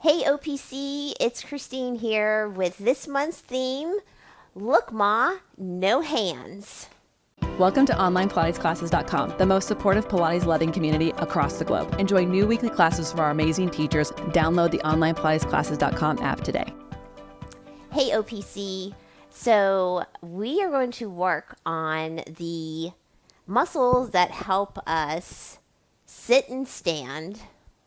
Hey OPC, it's Christine here with this month's theme, Look Ma, No Hands. Welcome to OnlinePilatesClasses.com, the most supportive Pilates-loving community across the globe. Enjoy new weekly classes from our amazing teachers. Download the OnlinePilatesClasses.com app today. Hey OPC, so we are going to work on the muscles that help us sit and stand,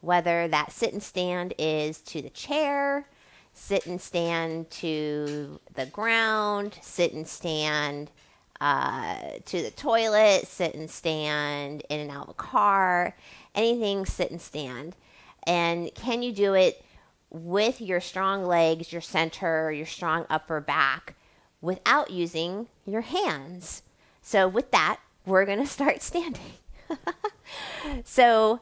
whether that sit and stand is to the chair, sit and stand to the ground, sit and stand to the toilet, sit and stand in and out of a car, anything sit and stand. And can you do it with your strong legs, your center, your strong upper back without using your hands? So with that, we're going to start standing. So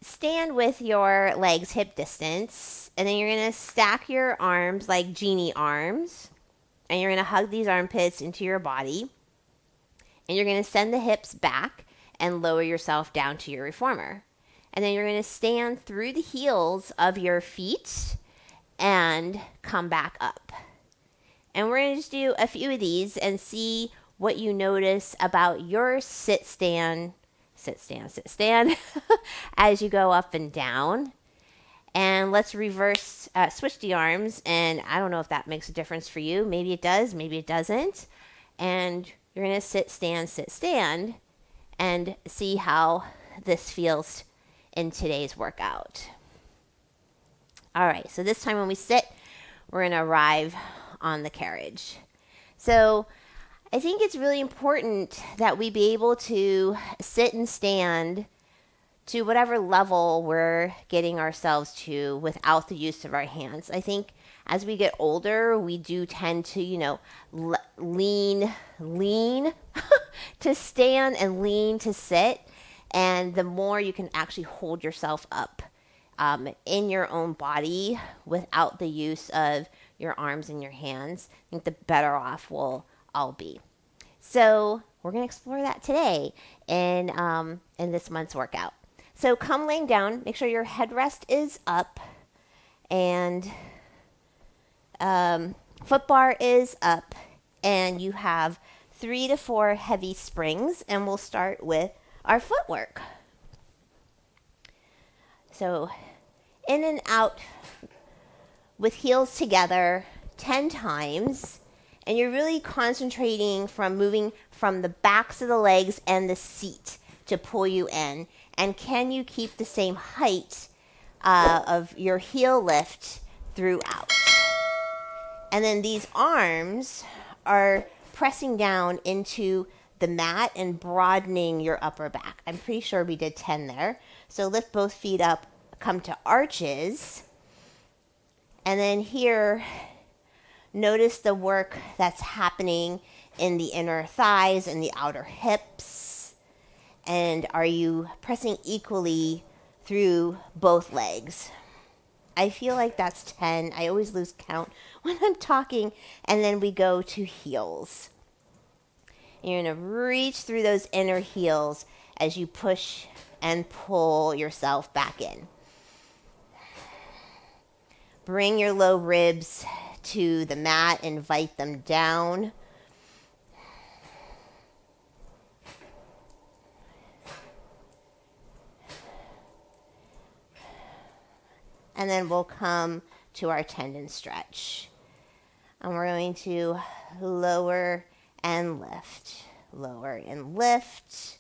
stand with your legs hip distance, and then you're going to stack your arms like genie arms, and you're going to hug these armpits into your body, and you're going to send the hips back and lower yourself down to your reformer. And then you're going to stand through the heels of your feet and come back up. And we're going to just do a few of these and see what you notice about your sit stand as you go up and down. And let's switch the arms. And I don't know if that makes a difference for you. Maybe it does, maybe it doesn't. And you're going to sit, stand, and see how this feels in today's workout. All right, so this time when we sit, we're going to arrive on the carriage. So I think it's really important that we be able to sit and stand to whatever level we're getting ourselves to without the use of our hands. I think as we get older, we do tend to, lean to stand and lean to sit. And the more you can actually hold yourself up in your own body without the use of your arms and your hands, I think the better off we'll all be. So we're going to explore that today in this month's workout. So come laying down. Make sure your headrest is up and foot bar is up. And you have 3 to 4 heavy springs. And we'll start with our footwork. So in and out with heels together 10 times. And you're really concentrating from moving from the backs of the legs and the seat to pull you in. And can you keep the same height of your heel lift throughout? And then these arms are pressing down into the mat and broadening your upper back. I'm pretty sure we did 10 there. So lift both feet up, come to arches. And then here, notice the work that's happening in the inner thighs and the outer hips. And are you pressing equally through both legs? I feel like that's 10. I always lose count when I'm talking. And then we go to heels. You're going to reach through those inner heels as you push and pull yourself back in. Bring your low ribs to the mat, invite them down. And then we'll come to our tendon stretch. And we're going to lower and lift. Lower and lift.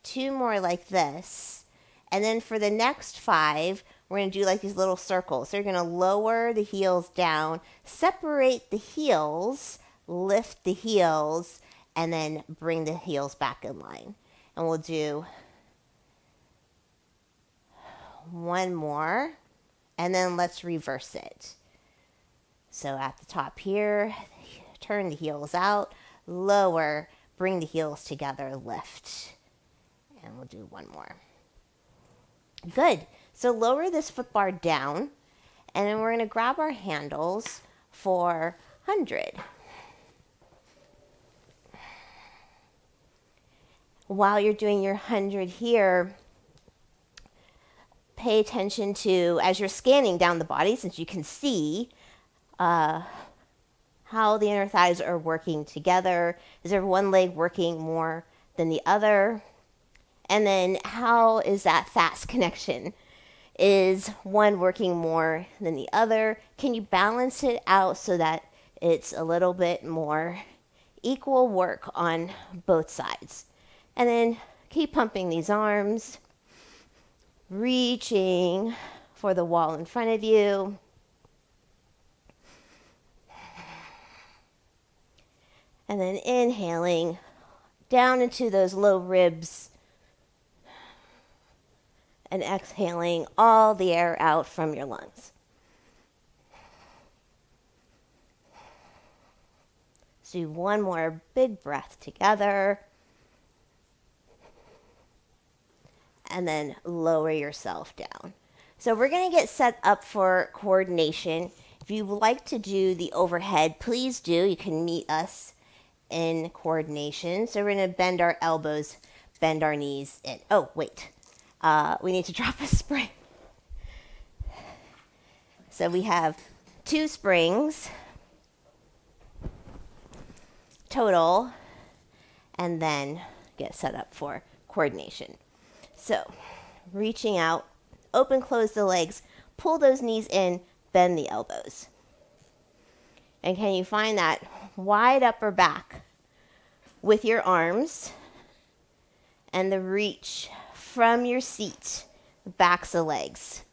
2 more like this. And then for the next 5, we're going to do like these little circles. So you're going to lower the heels down, separate the heels, lift the heels, and then bring the heels back in line. And we'll do 1 more, and then let's reverse it. So at the top here, turn the heels out, lower, bring the heels together, lift. And we'll do 1 more. Good. So lower this foot bar down, and then we're going to grab our handles for 100. While you're doing your 100 here, pay attention to, as you're scanning down the body, since you can see how the inner thighs are working together. Is there one leg working more than the other? And then how is that fast connection? Is one working more than the other? Can you balance it out so that it's a little bit more equal work on both sides? And then keep pumping these arms, reaching for the wall in front of you. And then inhaling down into those low ribs and exhaling all the air out from your lungs. So do one more big breath together. And then lower yourself down. So we're going to get set up for coordination. If you would like to do the overhead, please do. You can meet us in coordination. So we're going to bend our elbows, bend our knees in. Oh, wait. We need to drop a spring. So we have 2 springs total, and then get set up for coordination. So reaching out, open, close the legs, pull those knees in, bend the elbows. And can you find that wide upper back with your arms and the reach from your seat, the backs of legs.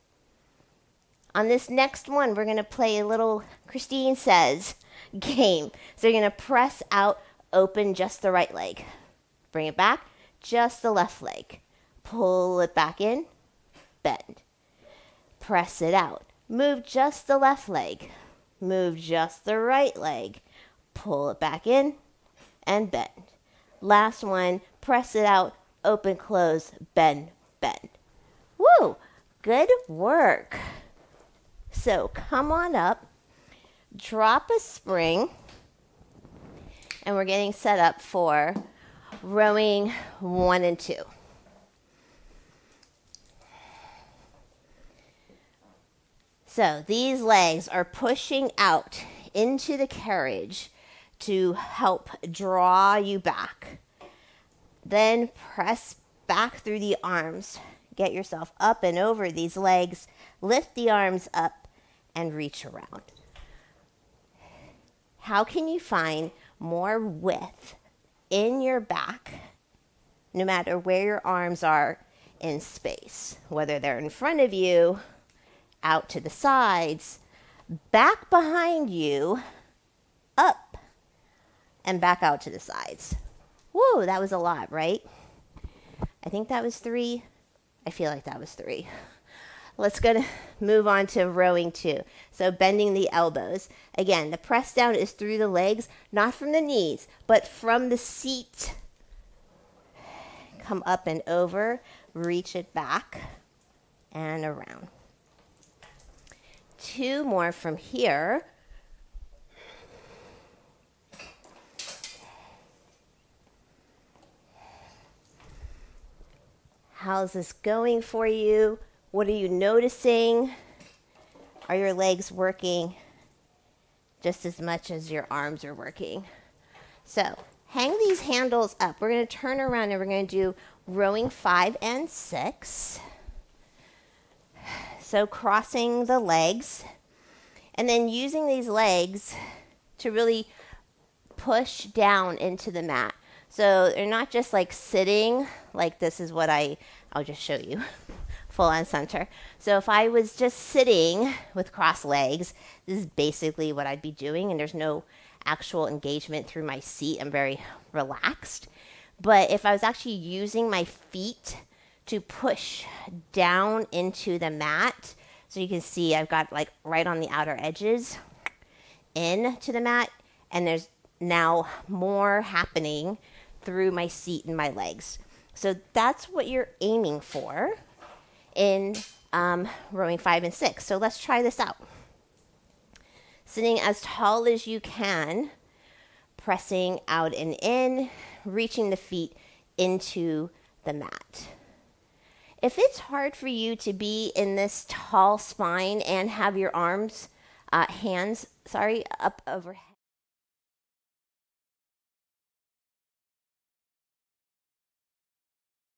On this next one, we're going to play a little Christine Says game. So you're going to press out, open just the right leg. Bring it back, just the left leg. Pull it back in, bend. Press it out. Move just the left leg. Move just the right leg. Pull it back in and bend. Last one, press it out, open, close, bend, bend. Woo! Good work. So come on up, drop a spring, and we're getting set up for rowing 1 and 2. So these legs are pushing out into the carriage to help draw you back. Then press back through the arms. Get yourself up and over these legs. Lift the arms up and reach around. How can you find more width in your back, no matter where your arms are in space? Whether they're in front of you, out to the sides, back behind you, up, and back out to the sides. Whoa, that was a lot, right? I think that was 3. I feel like that was 3. Let's go to move on to rowing 2. So bending the elbows. Again, the press down is through the legs, not from the knees, but from the seat. Come up and over, reach it back and around. 2 more from here. How's this going for you? What are you noticing? Are your legs working just as much as your arms are working? So hang these handles up. We're going to turn around and we're going to do rowing 5 and 6. So crossing the legs and then using these legs to really push down into the mat. So they're not just like sitting, like this is what I'll just show you, full on center. So if I was just sitting with crossed legs, this is basically what I'd be doing, and there's no actual engagement through my seat. I'm very relaxed. But if I was actually using my feet to push down into the mat, so you can see I've got like right on the outer edges into the mat, and there's now more happening through my seat and my legs. So that's what you're aiming for in rowing 5 and 6. So let's try this out. Sitting as tall as you can, pressing out and in, reaching the feet into the mat. If it's hard for you to be in this tall spine and have your hands up overhead,